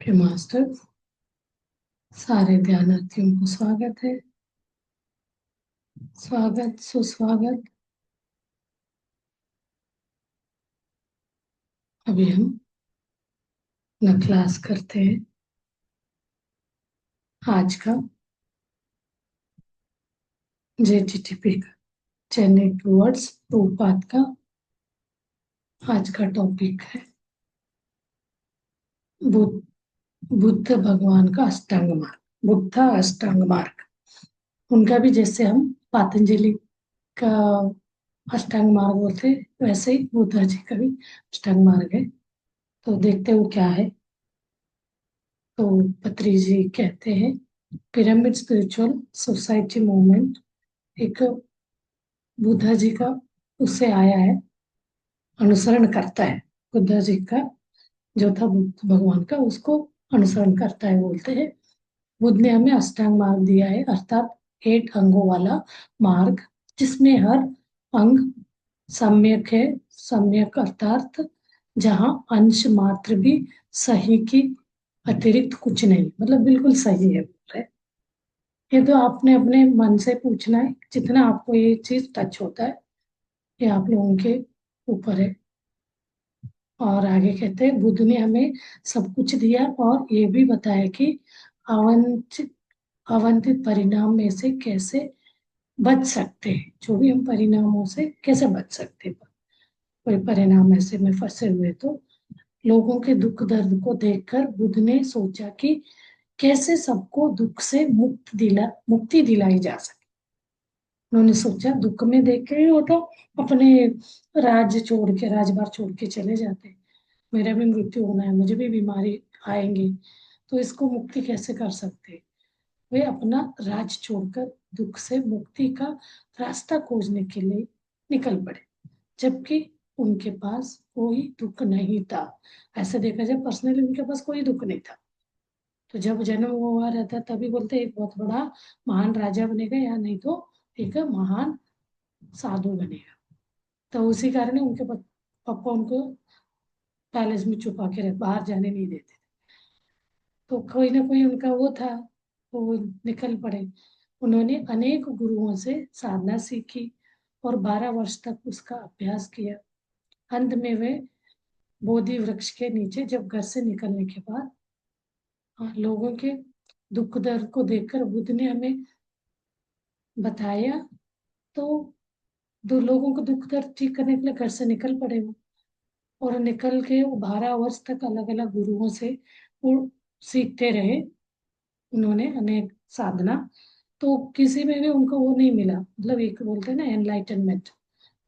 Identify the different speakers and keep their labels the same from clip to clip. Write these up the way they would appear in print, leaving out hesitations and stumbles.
Speaker 1: हे master, सारे ध्यानार्थियों को स्वागत है। स्वागत सुस्वागत। अभी हम अपना क्लास करते हैं। आज का JTTP का जर्नी टूवर्ड्स प्रभुपाद का आज का टॉपिक है बुद्ध बुद्ध भगवान का अष्टांग मार्ग, बुद्धा अष्टांग मार्ग। उनका भी जैसे हम पातंजलि का अष्टांग मार्ग बोलते हैं, वैसे ही बुद्धा जी का भी अष्टांग मार्ग है। तो देखते हो क्या है। तो पत्री जी कहते हैं, पिरामिड स्पिरिचुअल सोसाइटी मूवमेंट एक बुद्धा जी का उससे आया है, अनुसरण करता है। बुद्धा जी का जो था बुद्ध भगवान का, उसको अनुसरण करता है। बोलते हैं बुद्ध ने हमें अष्टांग मार्ग दिया है, अर्थात 8 अंगों वाला मार्ग, जिसमें हर अंग सम्यक है। सम्यक अर्थात जहाँ अंश मात्र भी सही की अतिरिक्त कुछ नहीं, मतलब बिल्कुल सही है। ये तो आपने अपने मन से पूछना है, जितना आपको ये चीज टच होता है, ये आप लोगों के ऊपर है। और आगे कहते हैं बुद्ध ने हमें सब कुछ दिया और ये भी बताया कि अवांछित अवांछित परिणाम में से कैसे बच सकते हैं। जो भी हम परिणामों से कैसे बच सकते हैं, कोई परिणाम ऐसे में फंसे हुए तो लोगों के दुख दर्द को देखकर बुद्ध ने सोचा कि कैसे सबको दुख से मुक्ति दिलाई जा सके। उन्होंने सोचा दुख में देख के वो तो अपने राज्य छोड़ के, राजभर छोड़ के चले जाते। मेरा भी मृत्यु होना है, मुझे भी बीमारी आएंगी, तो इसको मुक्ति कैसे कर सकते। वे अपना राज छोड़कर दुख से मुक्ति का रास्ता खोजने के लिए निकल पड़े, जबकि उनके पास कोई दुख नहीं था। ऐसे देखा जाए पर्सनली उनके पास कोई दुख नहीं था। तो जब जन्म हुआ रहता तभी बोलते एक बहुत बड़ा महान राजा बनेगा, या नहीं तो एक महान साधु बनेगा। तो उसी कारण उनके पापा उनको पैलेस में छुपा के रख, बाहर जाने नहीं देते। तो कोई ना कोई उनका वो था, तो वो निकल पड़े। उन्होंने अनेक गुरुओं से साधना सीखी और 12 वर्ष तक उसका अभ्यास किया। अंत में वे बोधि वृक्ष के नीचे जब घर से निकलने के बाद, लोगों के दुख दर्द को देखकर बुद्ध ने हमें बताया। तो दो लोगों को दुख दर्द ठीक करने के लिए घर से निकल पड़े वो, और निकल के वो 12 वर्ष तक अलग अलग गुरुओं से वो सीखते रहे। उन्होंने अनेक साधना, तो किसी में भी उनको वो नहीं मिला, मतलब एक बोलते हैं ना एनलाइटनमेंट,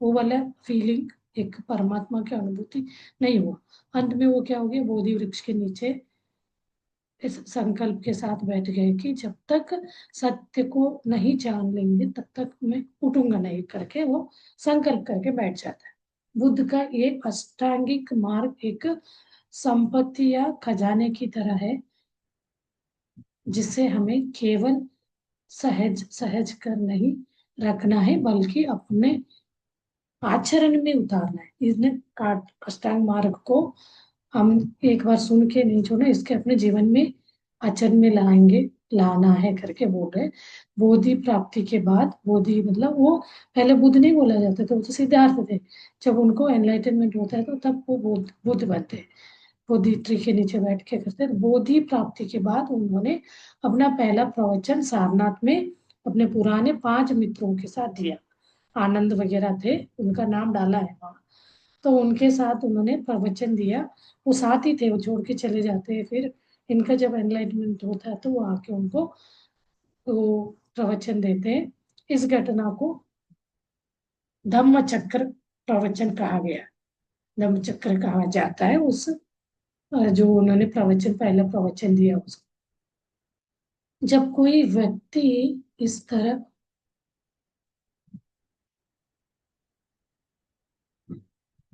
Speaker 1: वो वाला फीलिंग, एक परमात्मा की अनुभूति नहीं हुआ। अंत में वो क्या हो गया, बोधि वृक्ष के नीचे इस संकल्प के साथ बैठ गए कि जब तक सत्य को नहीं जान लेंगे तब तक मैं उठूंगा नहीं, करके वो संकल्प करके बैठ जाता है। बुद्ध का ये अष्टांगिक मार्ग एक संपत्ति या खजाने की तरह है, जिसे हमें केवल सहज सहज कर नहीं रखना है, बल्कि अपने आचरण में उतारना है। इसने काट अष्टांग मार्ग को हम एक बार सुन के नहीं छोड़ना, इसके अपने जीवन में आचरण में लाएंगे, लाना है करके बोल रहे। बोधि प्राप्ति के बाद, बोधि मतलब वो पहले बुद्ध नहीं बोला जाता था, वो तो सिद्धार्थ थे। जब उनको एनलाइटनमेंट होता है तो तब वो बुद्ध बुद्ध बनते हैं। बोधि ट्री के नीचे बैठ के करते हैं। बोधि प्राप्ति के बाद उन्होंने अपना पहला प्रवचन सारनाथ में अपने पुराने 5 मित्रों के साथ दिया। आनंद वगैरह थे, उनका नाम डाला है वहाँ। तो उनके साथ उन्होंने प्रवचन दिया। वो साथ ही थे, वो छोड़ के चले जाते हैं। फिर इनका जब एनलाइटमेंट होता है तो वो आके उनको वो प्रवचन देते हैं। इस घटना को धम्म चक्र प्रवचन कहा गया। धम्म चक्र कहा जाता है उस जो उन्होंने प्रवचन, पहला प्रवचन दिया उसको। जब कोई व्यक्ति इस तरह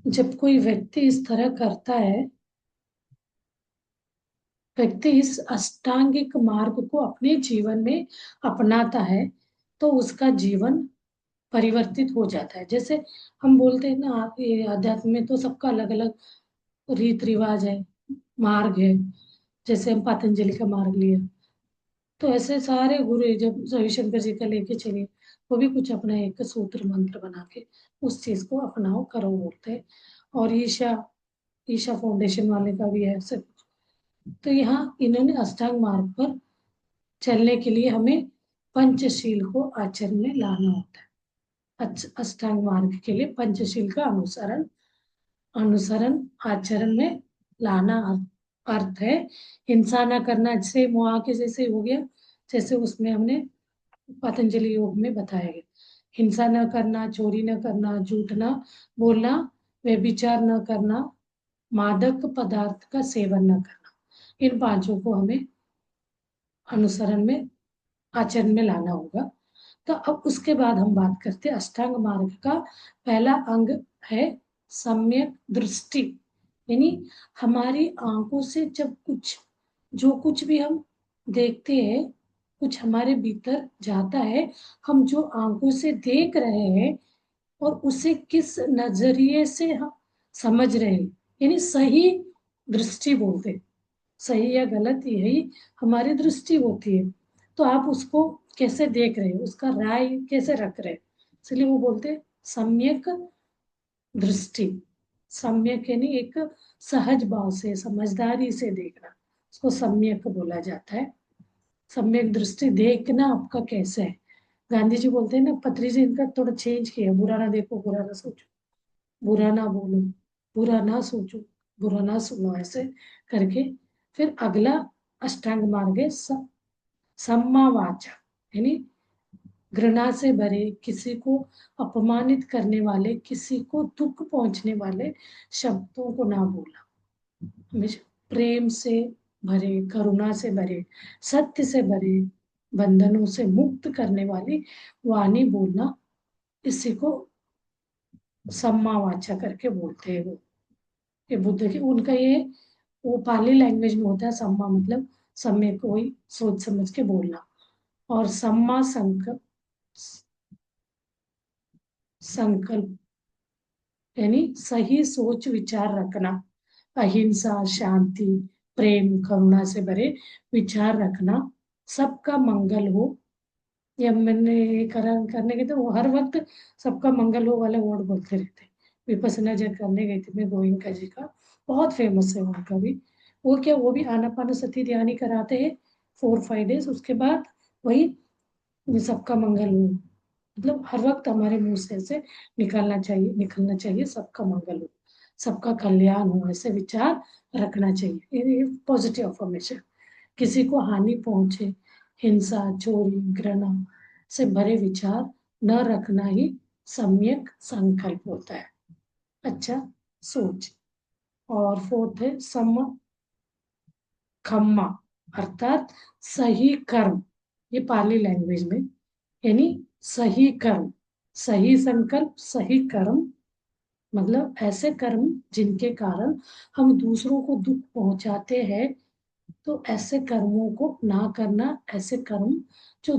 Speaker 1: जब कोई व्यक्ति इस तरह करता है, व्यक्ति इस अष्टांगिक मार्ग को अपने जीवन में अपनाता है, तो उसका जीवन परिवर्तित हो जाता है। जैसे हम बोलते हैं ना, ये अध्यात्म में तो सबका अलग अलग रीत रिवाज है, मार्ग है। जैसे हम पतंजलि का मार्ग लिया, तो ऐसे सारे गुरु जब रविशंकर जी का लेके चले, वो भी कुछ अपना एक सूत्र मंत्र बना के उस चीज को अपनाओ करो बोलते हैं। और ईशा ईशा फाउंडेशन वाले का भी है ऐसे। तो यहाँ इन्होंने अष्टांग मार्ग पर चलने के लिए हमें पंचशील को आचरण में लाना होता है। अष्टांग मार्ग के लिए पंचशील का अनुसरण अनुसरण आचरण में लाना अर्थ है। हिंसा न करना, जैसे मुआ के जैसे हो गया, जैसे उसमें हमने पतंजलि योग में बताया गया। हिंसा न करना, चोरी न करना, झूठ न बोलना, व्यभिचार न करना, मादक पदार्थ का सेवन न करना, इन पांचों को हमें अनुसरण में आचरण में लाना होगा। तो अब उसके बाद हम बात करते हैं अष्टांग मार्ग का पहला अंग है सम्यक दृष्टि। यानी हमारी आंखों से जब कुछ जो कुछ भी हम देखते हैं, कुछ हमारे भीतर जाता है, हम जो आंखों से देख रहे हैं और उसे किस नजरिए से हम समझ रहे हैं, यानी सही दृष्टि बोलते हैं। सही या गलत यही हमारी दृष्टि होती है। तो आप उसको कैसे देख रहे हो, उसका राय कैसे रख रहे हैं, इसलिए वो बोलते हैं सम्यक दृष्टि। सम्यक यानी एक सहज भाव से समझदारी से देखना, उसको सम्यक बोला जाता है। सम्यक दृष्टि देखना आपका कैसे है। गांधी जी बोलते हैं ना, पत्री जी इनका थोड़ा चेंज किया, बुरा ना देखो, बुरा ना सोचो, बुरा ना बोलो, बुरा ना सोचो, बुरा ना सुनो, ऐसे करके। फिर अगला अष्टांग मार्ग है सम्मा वाचा, यानी घृणा से भरे, किसी को अपमानित करने वाले, किसी को दुख पहुंचने वाले शब्दों को ना बोलना। हमेशा प्रेम से भरे, करुणा से भरे, सत्य से भरे, बंधनों से मुक्त करने वाली वाणी बोलना, इसी को सम्मा वाचा करके बोलते हैं वो। ये बुद्ध की उनका ये वो पाली लैंग्वेज में होता है। सम्मा मतलब समय को ही सोच समझ के बोलना। और सम्मा संकल्प, संकल्प यानी सही सोच विचार रखना, अहिंसा, शांति, प्रेम, करुणा से भरे विचार रखना, सबका मंगल हो। ये मैंने ये करने के तो वो हर वक्त सबका मंगल हो वाले वर्ड बोलते रहते। विपස්සना जब करने गई थी मैं गोयनका जी का, बहुत फेमस है उनका भी। वो क्या, वो भी आनापानसति ध्यान ही कराते हैं 4-5 डेज। उसके बाद वही सबका मंगल हो, मतलब हर वक्त हमारे मुंह से ऐसे निकलना चाहिए सबका मंगल हो, सबका कल्याण हो, ऐसे विचार रखना चाहिए। ये पॉजिटिव अफर्मेशन। किसी को हानि पहुंचे, हिंसा, चोरी, घृणा से भरे विचार न रखना ही सम्यक संकल्प होता है, अच्छा सोच। और फोर्थ है सम खम्मा, अर्थात सही कर्म। ये पाली लैंग्वेज में, यानी सही कर्म, सही संकल्प, सही कर्म, मतलब ऐसे कर्म जिनके कारण हम दूसरों को दुख पहुंचाते हैं, तो ऐसे कर्मों को ना करना। ऐसे कर्म जो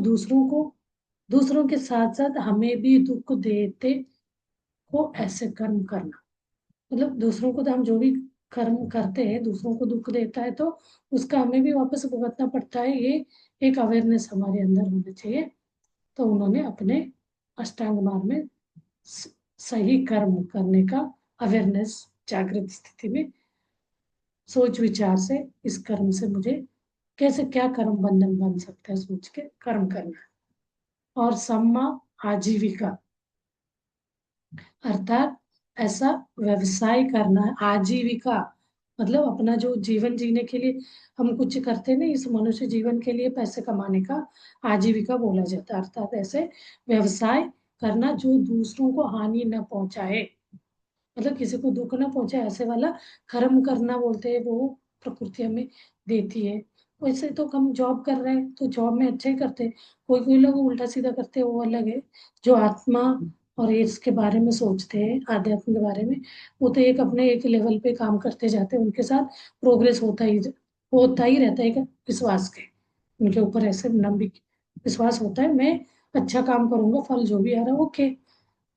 Speaker 1: दूसरों के साथ साथ हमें भी दुख देते हो, ऐसे कर्म करना। मतलब दूसरों को तो हम जो भी कर्म करते हैं दूसरों को दुख देता है, तो उसका हमें भी वापस भुगतना पड़ता है। ये एक अवेयरनेस हमारे अंदर होना चाहिए। तो उन्होंने अपने अष्टांग मार्ग में सही कर्म करने का अवेयरनेस, जागृत स्थिति में सोच विचार से इस कर्म से मुझे कैसे क्या कर्म बंधन बन सकता है सोच के कर्म करना है। और सम्मा आजीविका, अर्थात ऐसा व्यवसाय करना है। आजीविका मतलब अपना जो जीवन जीने के लिए हम कुछ करते हैं ना, इस मनुष्य जीवन के लिए पैसे कमाने का आजीविका बोला जाता है। अर्थात ऐसे व्यवसाय करना जो दूसरों को हानि न पहुंचाए, मतलब किसी को दुख ना पहुंचे, ऐसे वाला कर्म करना बोलते हैं। वो प्रकृति हमें देती है। वैसे तो हम जॉब कर रहे हैं तो जॉब में अच्छा ही करते हैं। कोई कोई लोग उल्टा सीधा करते हैं, वो अलग है। जो आत्मा और इसके बारे में सोचते हैं, आध्यात्म के बारे में, वो तो एक अपने एक लेवल पे काम करते जाते हैं। उनके साथ प्रोग्रेस होता ही रहता है। एक विश्वास के उनके ऊपर ऐसे नम्बिक विश्वास होता है, मैं अच्छा काम करूंगा, फल जो भी आ रहा है ओके।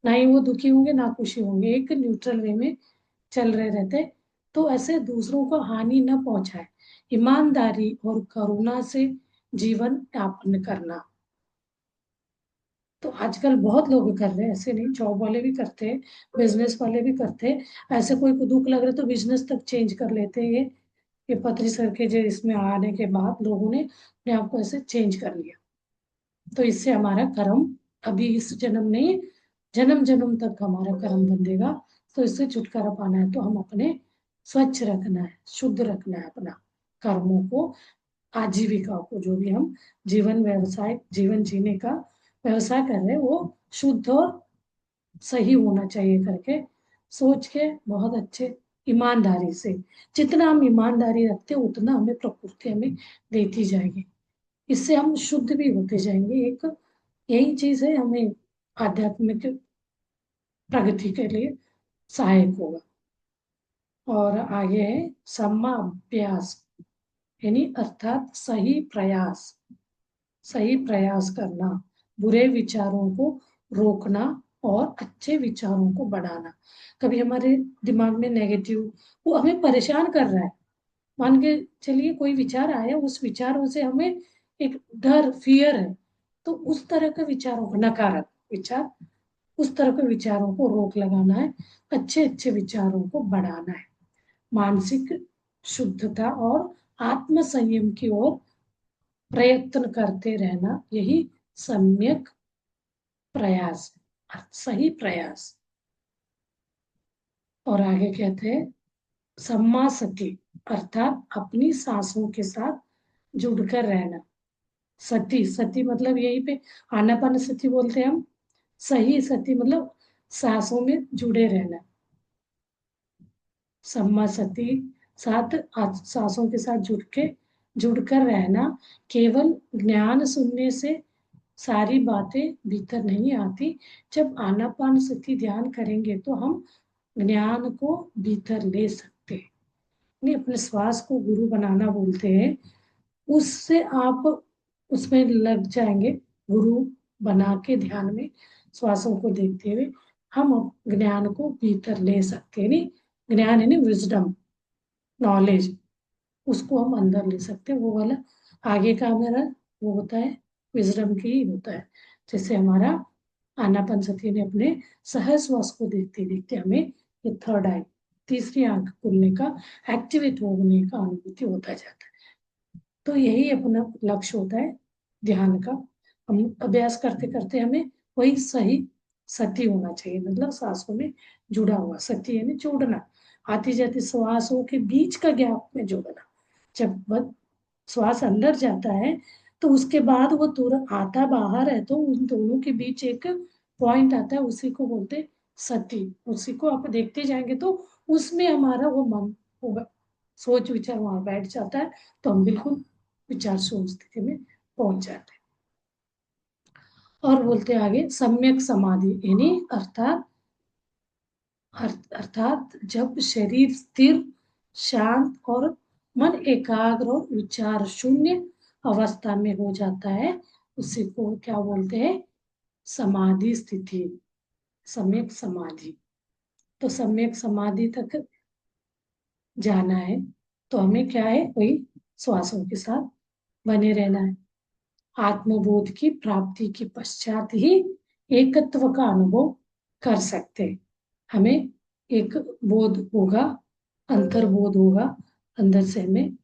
Speaker 1: ना ही वो दुखी होंगे ना खुशी होंगे, एक न्यूट्रल वे में चल रहे रहते। तो ऐसे दूसरों को हानि न पहुंचाए, ईमानदारी और करुणा से जीवन यापन करना। तो आजकल बहुत लोग कर रहे हैं, ऐसे नहीं, जॉब वाले भी करते हैं, बिजनेस वाले भी करते हैं। ऐसे कोई को दुख लग रहा है तो बिजनेस तक चेंज कर लेते हैं। ये पत्री सर के जो इसमें आने के बाद लोगों ने अपने आप को ऐसे चेंज कर लिया। तो इससे हमारा कर्म अभी इस जन्म नहीं, जन्म जन्म तक हमारा कर्म बंधेगा। तो इससे छुटकारा पाना है तो हम अपने स्वच्छ रखना है, शुद्ध रखना है अपना कर्मों को, आजीविका को, जो भी हम जीवन व्यवसाय जीवन जीने का व्यवसाय कर रहे हैं वो शुद्ध और सही होना चाहिए करके सोच के बहुत अच्छे ईमानदारी से, जितना हम ईमानदारी रखते हैं उतना हमें प्रकृति हमें देती जाएगी। इससे हम शुद्ध भी होते जाएंगे। एक यही चीज है हमें आध्यात्मिक प्रगति के लिए सहायक होगा। और आगे है सम्मा अभ्यास, यानी अर्थात सही प्रयास, सही प्रयास करना, बुरे विचारों को रोकना और अच्छे विचारों को बढ़ाना। कभी हमारे दिमाग में नेगेटिव, वो हमें परेशान कर रहा है, मान के चलिए कोई विचार आया, उस विचारों से हमें एक डर फियर है, तो उस तरह के विचारों को, नकारात्मक विचार, उस तरह के विचारों को रोक लगाना है, अच्छे अच्छे विचारों को बढ़ाना है। मानसिक शुद्धता और आत्म संयम की ओर प्रयत्न करते रहना, यही सम्यक प्रयास, सही प्रयास। और आगे कहते हैं सम्मा सती, अर्थात अपनी सांसों के साथ जुड़कर रहना। सती, सती मतलब यही पे आनापान सती बोलते हैं हम। सही सती मतलब सांसों में जुड़े रहना। सम्मा सती, साथ सांसों के साथ जुड़कर रहना। केवल ज्ञान सुनने से सारी बातें भीतर नहीं आती। जब आनापान सती ध्यान करेंगे तो हम ज्ञान को भीतर ले सकते हैं। नहीं, अपने श्वास को गुरु बनाना बोलते हैं, उससे आप उसमें लग जाएंगे, गुरु बना के ध्यान में श्वासों को देखते हुए हम ज्ञान को भीतर ले सकते हैं। नहीं, ज्ञान यानी विजडम, नॉलेज, उसको हम अंदर ले सकते हैं। वो वाला आगे का हमारा वो होता है, विजडम की ही होता है। जैसे हमारा आनापानसती ने अपने सहज श्वास को देखते देखते हमें ये थर्ड आई, तीसरी आंख खुलने का, एक्टिवेट होने का अनुभूति होता जाता है। तो यही अपना लक्ष्य होता है ध्यान का। हम अभ्यास करते करते हमें वही सही सती होना चाहिए, मतलब सांसों में जुड़ा हुआ, सती यानी जोड़ना, आती जाती श्वासों के बीच का गैप में जोड़ना। जब वह श्वास अंदर जाता है तो उसके बाद वो तुरंत आता बाहर है, तो उन दोनों के बीच एक पॉइंट आता है, उसी को बोलते हैं सती। उसी को आप देखते जाएंगे तो उसमें हमारा वो मन होगा, सोच विचार वहां बैठ जाता है, तो हम बिल्कुल विचार शून्य स्थिति में पहुंच जाते हैं। और बोलते आगे सम्यक समाधि, यानी अर्थात जब शरीर स्थिर, शांत और मन एकाग्र और विचार शून्य अवस्था में हो जाता है, उसी को क्या बोलते हैं, समाधि स्थिति, सम्यक समाधि। तो सम्यक समाधि तक जाना है तो हमें क्या है, वही श्वासों के साथ बने रहना है। आत्मबोध की प्राप्ति के पश्चात ही एकत्व का अनुभव कर सकते हैं। हमें एक बोध होगा, अंतर्बोध होगा, अंदर से हमें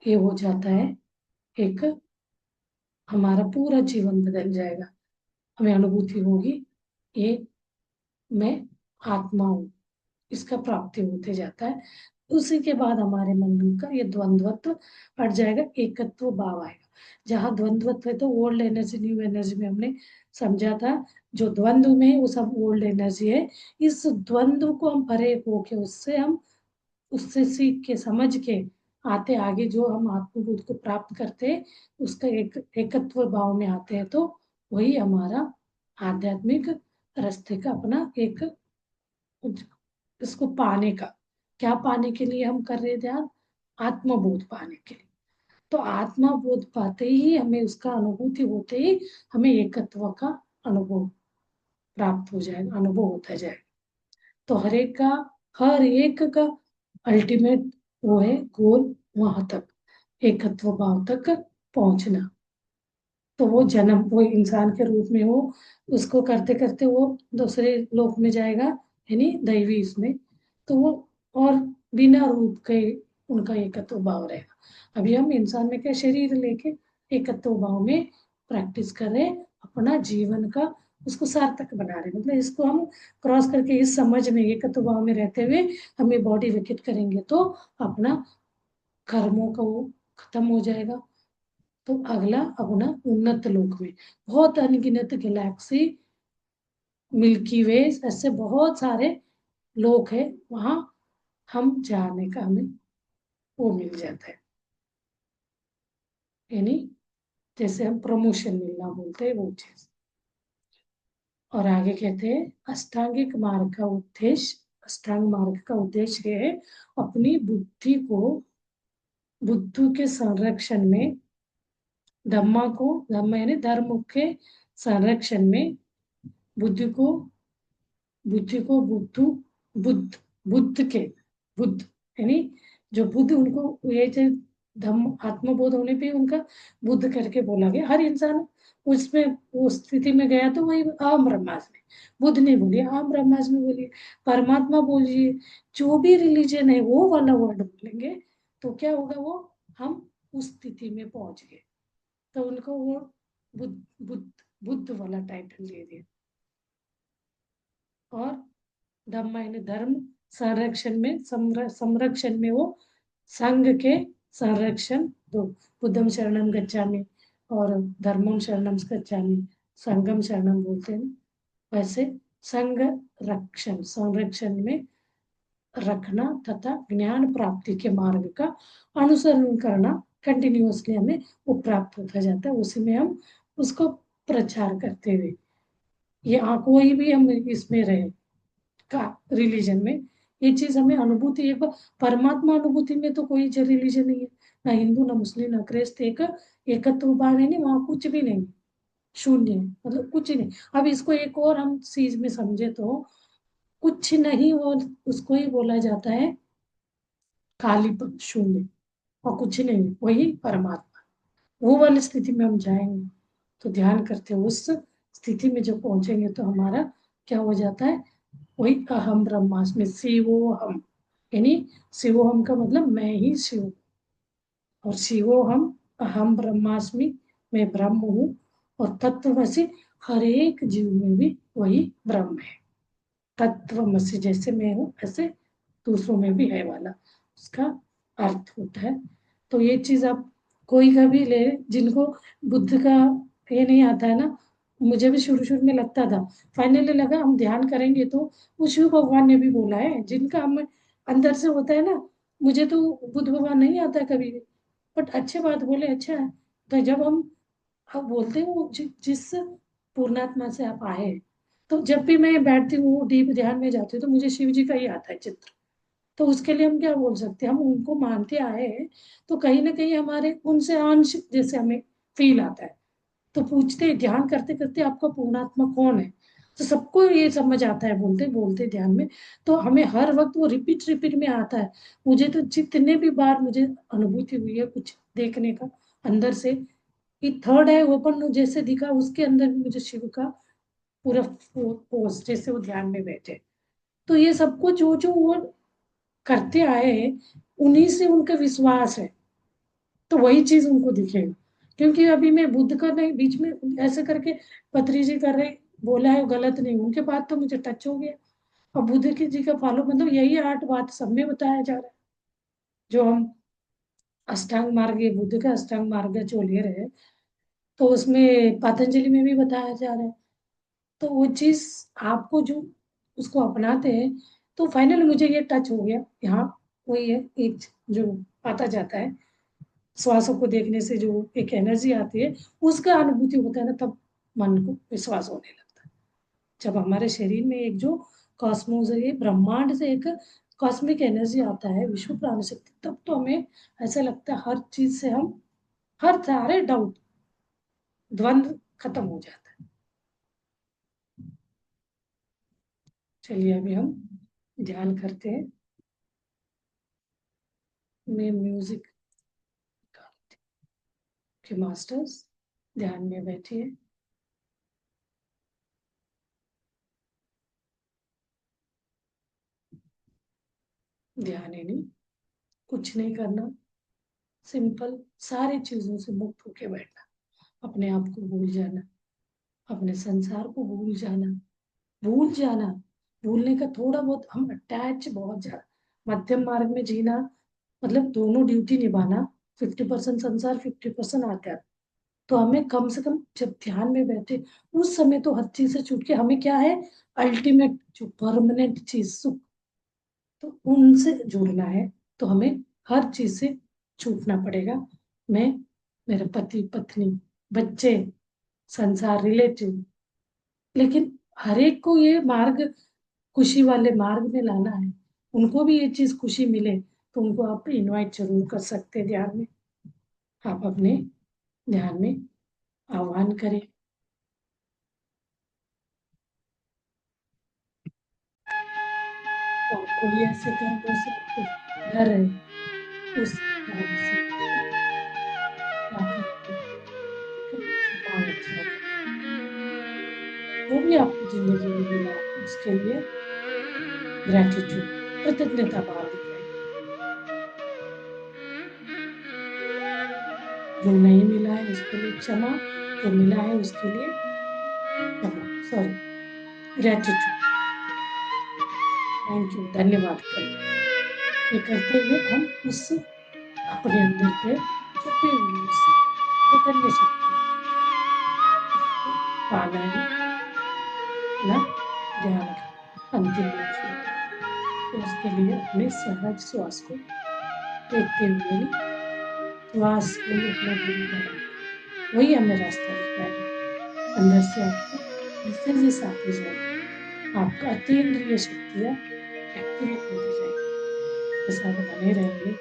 Speaker 1: ये हो जाता है, एक हमारा पूरा जीवन बदल जाएगा। हमें अनुभूति होगी ये मैं आत्मा हूँ, इसका प्राप्ति होते जाता है। उसी के बाद हमारे मन का ये द्वंद्वत्व हट जाएगा, एकत्व भाव आएगा। जहाँ द्वंद्वत्व है तो ओल्ड एनर्जी न्यू एनर्जी में हमने समझा था, जो द्वंद्व में है वो सब ओल्ड एनर्जी है। इस द्वंद्व को हम परे होके उससे हम उससे सीख के समझ के आते आगे, जो हम आत्मबोध को प्राप्त करते हैं उसका एक एकत्व भाव में आते हैं, तो वही हमारा आध्यात्मिक रास्ते का अपना एक, इसको पाने का, क्या पाने के लिए हम कर रहे हैं ध्यान, आत्मबोध पाने के लिए। तो आत्मबोध पाते ही हमें उसका अनुभूति होते ही हमें एकत्व का अनुभव प्राप्त हो जाएगा, अनुभव होता जाएगा। तो हर एक का अल्टीमेट वो है गोल, वहां तक एकत्व भाव तक पहुंचना। तो वो जन्म, वो इंसान के रूप में, वो उसको करते करते वो दूसरे लोक में जाएगा, यानी दैवी इसमें। तो वो और बिना रूप के उनका एकत्व भाव रहेगा। अभी हम इंसान में क्या शरीर लेके एकत्व भाव में प्रैक्टिस कर रहे हैं, अपना जीवन का उसको सार्थक बना रहे हैं। मतलब इसको हम क्रॉस करके इस समझ में एकत्व भाव में रहते हुए हमें बॉडी विकेट करेंगे तो अपना कर्मों का वो खत्म हो जाएगा। तो अगला अपना उन्नत लोक में, बहुत अनगिनत गैलेक्सी, मिल्की वे, ऐसे बहुत सारे लोक है, वहां हम जाने का हमें वो मिल जाता है। यानी जैसे हम प्रमोशन मिलना बोलते हैं वो चीज। और आगे कहते हैं अष्टांगिक मार्ग का उद्देश्य, अष्टांग मार्ग का उद्देश्य है अपनी बुद्धि को बुद्धू के संरक्षण में, धम्मा को, धम्म यानी धर्म के संरक्षण में, बुद्धि को, बुद्धि को बुद्धू, बुद्ध, बुद्ध के, बुद्ध यानी जो बुद्ध, उनको ये जो धम्म आत्मबोध होने पे उनका बुद्ध करके बोला गया। हर इंसान उसमें वो स्थिति में गया तो वही आम ब्रह्मास्मि, बुद्ध नहीं बोलिए, आम ब्रह्मास्मि बोलिए, परमात्मा बोलिए, जो भी रिलीजन है वो वाला वर्ड बोलेंगे तो क्या होगा, वो हम उस स्थिति में पहुंच गए। तो उनको वो बुद्ध, बुद्ध, बुद्ध वाला टाइटल दे दिया। और धम्म यानी धर्म, संरक्षण में, संरक्षण में वो संघ के संरक्षण दो, बुद्धम शरणम गच्छामि और धर्मम शरणम गच्छामि, संघम शरणम बोलते हैं। वैसे संघ रक्षण, संरक्षण में रखना तथा ज्ञान प्राप्ति के मार्ग का अनुसरण करना, कंटिन्यूअसली हमें वो प्राप्त होता जाता है, उसी में हम उसको प्रचार करते हुए, ये कोई भी हम इसमें रहे का रिलीजन में, ये चीज हमें अनुभूति, एक परमात्मा अनुभूति में तो कोई रिलीजन नहीं है, ना हिंदू ना मुस्लिम ना क्रिस्त, एक एकत्व भाव है, नहीं वहां कुछ भी नहीं, शून्य है, मतलब कुछ नहीं। अब इसको एक और हम चीज में समझे तो कुछ नहीं, वो उसको ही बोला जाता है खाली शून्य, और कुछ नहीं वही परमात्मा। वो वाली स्थिति में हम जाएंगे तो ध्यान करते हैं उस स्थिति में जो पहुंचेंगे तो हमारा क्या हो जाता है, वही अहम ब्रह्मास्मि, शिवो हम, यानी शिवो हम का मतलब मैं ही शिव, और शिवो हम, अहम ब्रह्मास्मि, मैं ब्रह्म हूँ, और तत्वमसि, हर एक जीव में भी वही ब्रह्म है। तत्वमसि जैसे मैं हूँ ऐसे दूसरों में भी है वाला उसका अर्थ होता है। तो ये चीज आप कोई का भी ले, जिनको बुद्ध का ये नहीं आता है ना, मुझे भी शुरू शुरू में लगता था, फाइनली लगा हम ध्यान करेंगे तो वो शिव भगवान ने भी बोला है, जिनका हम अंदर से होता है ना। मुझे तो बुद्ध भगवान नहीं आता कभी भी, बट अच्छे बात बोले, अच्छा है। तो जब हम बोलते हैं वो जिस पूर्णात्मा से आप आए, तो जब भी मैं बैठती हूँ डीप ध्यान में जाती हूँ तो मुझे शिव जी का ही आता है चित्र। तो उसके लिए हम क्या बोल सकते हैं, हम उनको मानते आए हैं, तो कहीं ना कहीं हमारे उनसे अंश जैसे हमें फील आता है। तो पूछते हैं ध्यान करते करते आपका पूर्णात्मा कौन है, तो सबको ये समझ आता है बोलते बोलते ध्यान में। तो हमें हर वक्त वो रिपीट रिपीट में आता है। मुझे तो जितने भी बार मुझे अनुभूति हुई है कुछ देखने का अंदर से, कि थर्ड है ओपन जैसे दिखा, उसके अंदर भी मुझे शिव का पूरा पोज, जैसे वो ध्यान में बैठे। तो ये सबको जो जो वो करते आए हैं, उन्हीं से उनका विश्वास है, तो वही चीज उनको दिखेगा। क्योंकि अभी मैं बुद्ध का नहीं बीच में ऐसे करके पत्री जी कर रहे, बोला है गलत नहीं, उनके बाद तो मुझे टच हो गया। और बुद्ध की जी का फॉलो, मतलब यही 8 बात सब में बताया जा रहा है, जो हम अष्टांग मार्ग, ये बुद्ध का अष्टांग मार्ग जो ले रहे हैं, तो उसमें पतंजलि में भी बताया जा रहा है। तो वो चीज आपको जो उसको अपनाते हैं, तो फाइनली मुझे ये टच हो गया यहाँ। वही है एक जो आता जाता है, श्वासों को देखने से जो एक एनर्जी आती है, उसका अनुभूति होता है ना, तब मन को विश्वास होने लगता है। जब हमारे शरीर में एक जो कॉस्मोस है, ये ब्रह्मांड से एक कॉस्मिक एनर्जी आता है, विश्व प्राण शक्ति, तब तो हमें ऐसा लगता है हर चीज से हम, हर सारे डाउट, द्वंद्व खत्म हो जाता है। चलिए अभी हम ध्यान करते हैं। में म्यूजिक के मास्टर्स ध्यान में बैठिए। ध्यान ही नहीं, कुछ नहीं करना, सिंपल सारी चीजों से मुक्त होके बैठना, अपने आप को भूल जाना, अपने संसार को भूल जाना। भूल जाना, भूलने का थोड़ा बहुत हम अटैच बहुत ज्यादा, मध्यम मार्ग में जीना मतलब दोनों ड्यूटी निभाना, 50% संसार 50% आध्यात्म। तो हमें कम से कम जब ध्यान में बैठे उस समय तो हर चीज से छूट के हमें क्या है, अल्टीमेट जो परमानेंट चीज सुख, तो उनसे जुड़ना है। तो हमें हर चीज से छूटना पड़ेगा। मैं, मेरे पति पत्नी, बच्चे, संसार, रिलेटिव, लेकिन हर एक को ये मार्ग, खुशी वाले मार्ग में लाना है। उनको भी ये चीज खुशी मिले, तो उनको आप इनवाइट जरूर कर सकते हैं ध्यान में। आप अपने ध्यान में आह्वान करें। और कोई ऐसे कर्मों से आपको डर है, उस कर्म से क्या करेंगे, क्षमा याचना करें। जो भी आपको जिंदगी में मिला उसके लिए ग्रेटिट्यूड, कृतज्ञता भाव दिखाएं। जो नहीं मिला है उसके लिए क्षमा, जो मिला है उसके लिए क्षमा, सॉरी, ग्रेटिट्यूड, थैंक यू, धन्यवाद करें। ये करते हुए हम उस अपने अंदर के छुपे हुए उस चैतन्य शक्ति को पाना है ना, ध्यान का अंतिम लक्ष्य। तो उसके लिए अपने सहज श्वास को देखते हुए ही श्वास को ही अपना गुरु बनाए, वही हमें रास्ता दिखाएगा। अंदर से आपको मैसेजेस आते जाएंगे, आपका अतीन्द्रिय शक्तियाँ एक्टिवेट होती जाएंगी। इसके साथ बने रहेंगे।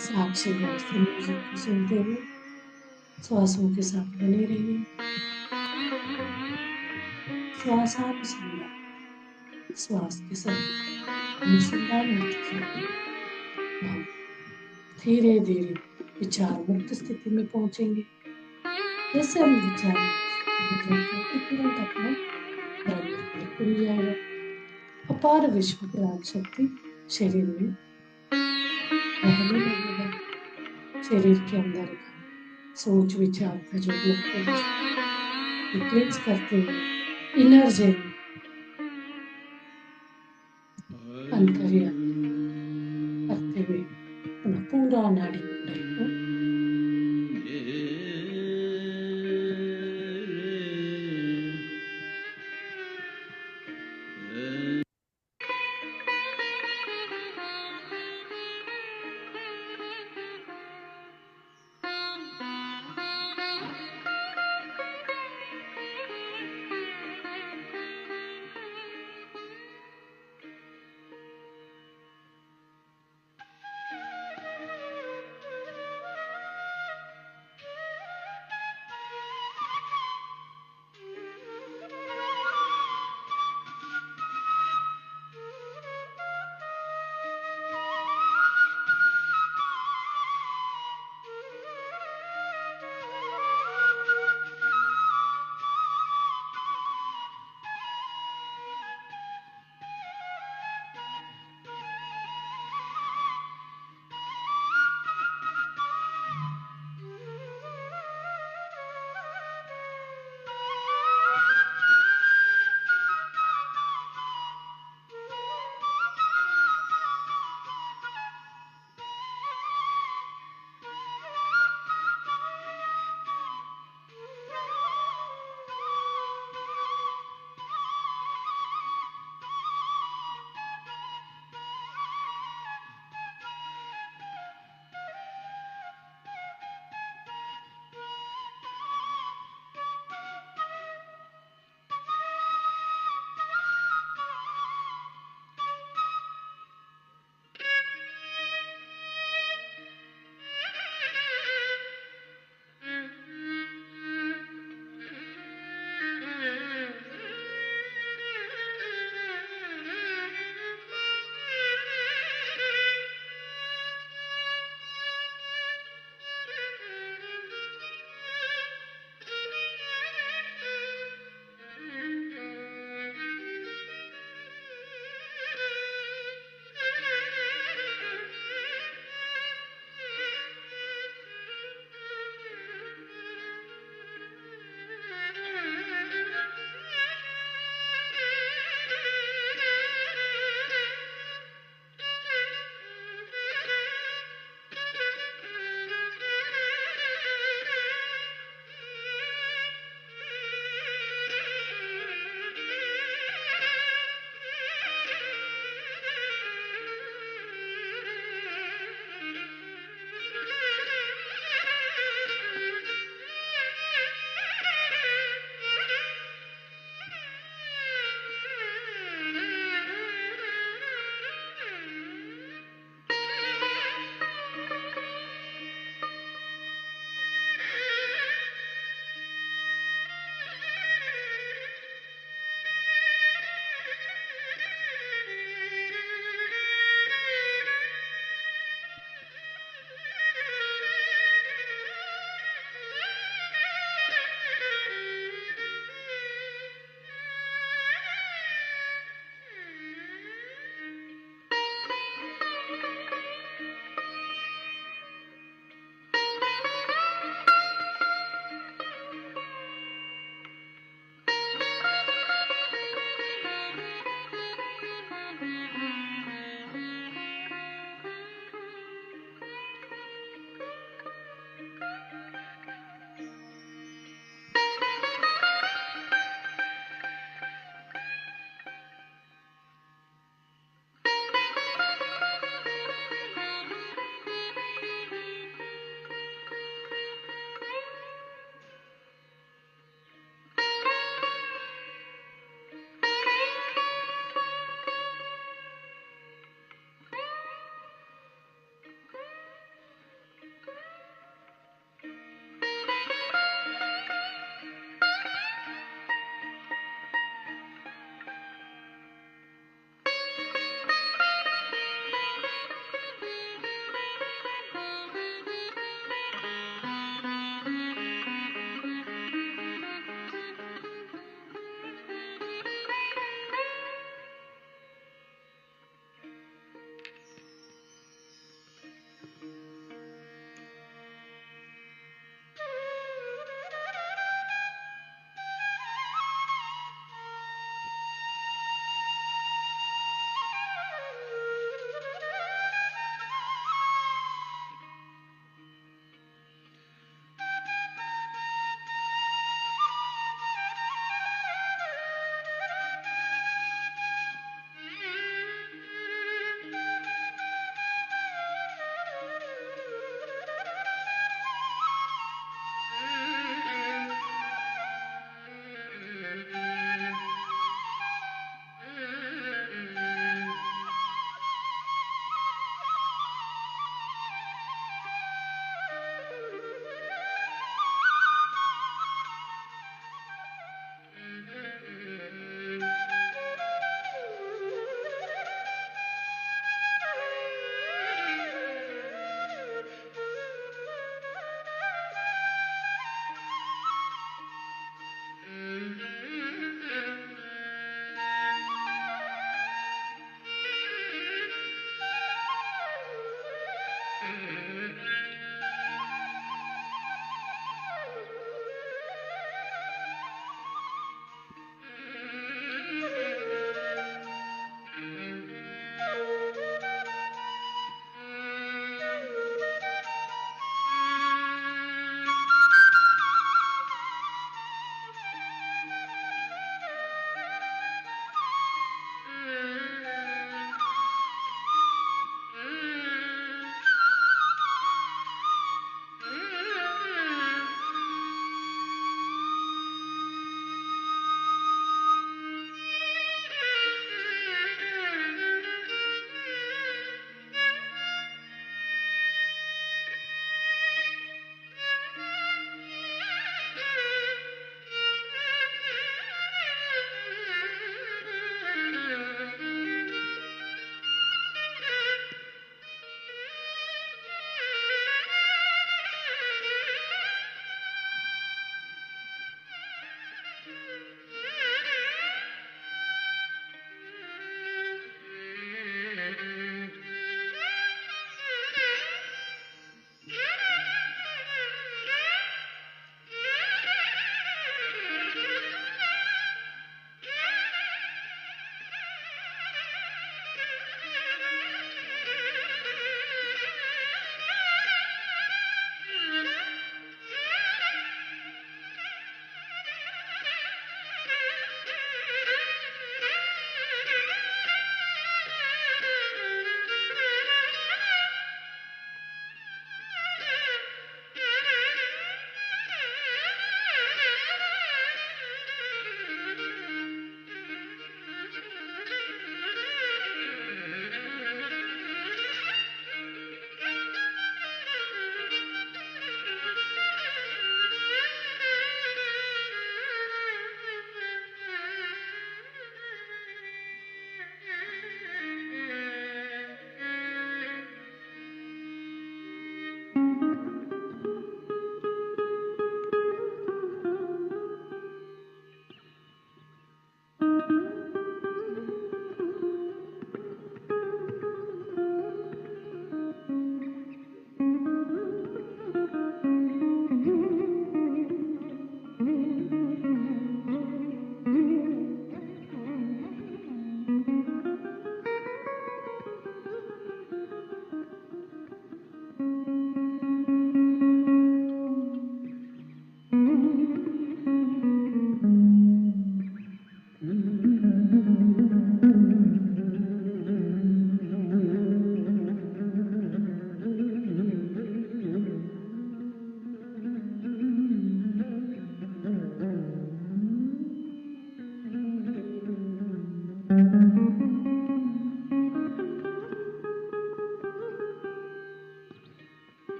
Speaker 1: साक्षी भाव से म्यूजिक को सुनते हुए श्वासों के साथ बने रहिए। श्वासानुसंधान, श्वास के साथ अनुसंधान होते जाए, हम धीरे धीरे विचार मुक्त स्थिति में पहुंचेंगे। जैसे हम विचार मुक्त स्थिति में जाते हैं तो तुरंत अपना ब्रह्म खुल जाएगा। अपार विश्व ज्ञान शक्ति शरीर में रहने लगेगा। शरीर के अंदर का सोच विचार का जो ब्लॉकेज क्लींस करते हुए इनर जर्नी, अंतर्यामी करते हुए अपना पूरा नाड़ी मंडल को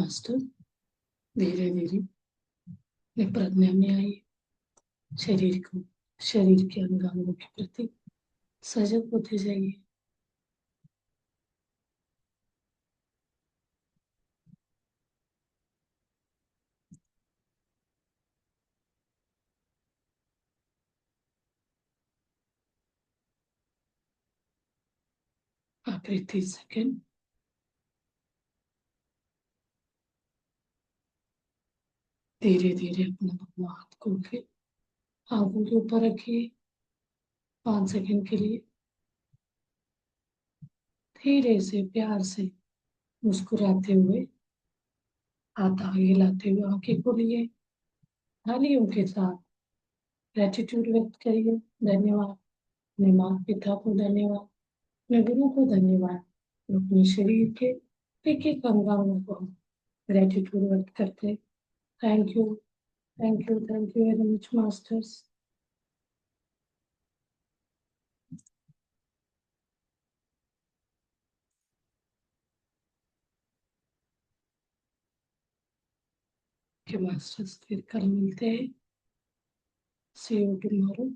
Speaker 1: मास्टर। धीरे धीरे अपनी प्रज्ञा में आइए। शरीर के अंगांगों के प्रति सजग होते जाइए। आखिरी 30 सेकेंड। धीरे धीरे अपना दोनों हाथ खोल के आंखों के ऊपर रखिए 5 सेकेंड के लिए। धीरे से प्यार से मुस्कुराते हुए हाथ आगे हिलाते हुए आंखें खोलिए। तालियों के साथ ग्रेटिट्यूड व्यक्त करिए। धन्यवाद। अपने माता पिता को धन्यवाद। अपने गुरु को धन्यवाद। और अपने शरीर के एक एक अंगांगों को ग्रेटिट्यूड व्यक्त करते। Thank you, thank you, thank you very much masters. के मास्टर्स फिर कल मिलते हैं। सी यू टुमारो।